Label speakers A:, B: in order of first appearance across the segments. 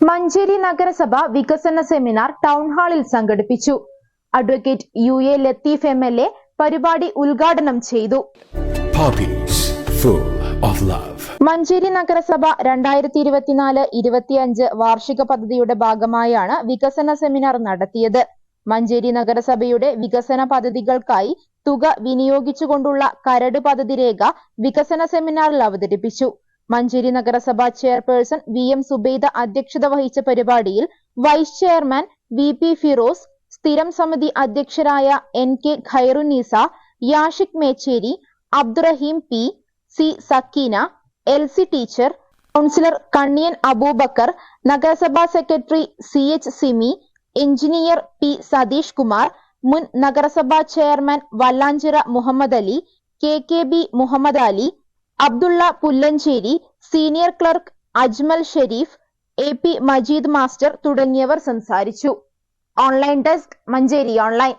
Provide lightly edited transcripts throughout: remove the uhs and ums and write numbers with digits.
A: മഞ്ചേരി നഗരസഭ വികസന seminar town ഹാളിൽ സംഘടിപ്പിച്ചു. അഡ്വക്കേറ്റ് UA ലത്തീഫ് MLA പരിപാടി ഉദ്ഘാടനം ചെയ്തു. മഞ്ചേരി നഗരസഭ 2024-25 വാർഷിക പദ്ധതിയുടെ ഭാഗമായാണ് വികസന സെമിനാർ നടത്തിയത്. മഞ്ചേരി നഗരസഭയുടെ വികസന പദ്ധതികൾക്കായി തുക വിനിയോഗിച്ചുകൊണ്ടുള്ള കരട് പദ്ധതി രേഖ വികസന സെമിനാറിൽ അവതരിപ്പിച്ചു. മഞ്ചേരി നഗരസഭ ചെയർപേഴ്സൺ VM സുബൈദ അധ്യക്ഷത വഹിച്ച പരിപാടിയിൽ വൈസ് ചെയർമാൻ VP ഫിറോസ്, സ്ഥിരം സമിതി അധ്യക്ഷരായ NK Khairunnisa, Yashiq Mecheri, Abdurahim P, C Sakkeena, LC teacher, councillor Kanniyan Abubakar, നഗരസഭാ secretary CH Simi, engineer P Satheesh Kumar, മുൻ നഗരസഭാ chairman Vallanchira Muhammad Ali, KKB Muhammad Ali, Abdulla Pullancheri, senior clerk Ajmal Sharif, AP Majeed master തുടങ്ങിയവർ സംസാരിച്ചു. Online desk Manjeri online.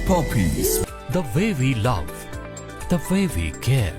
B: Poppies, the way we love, the way we care.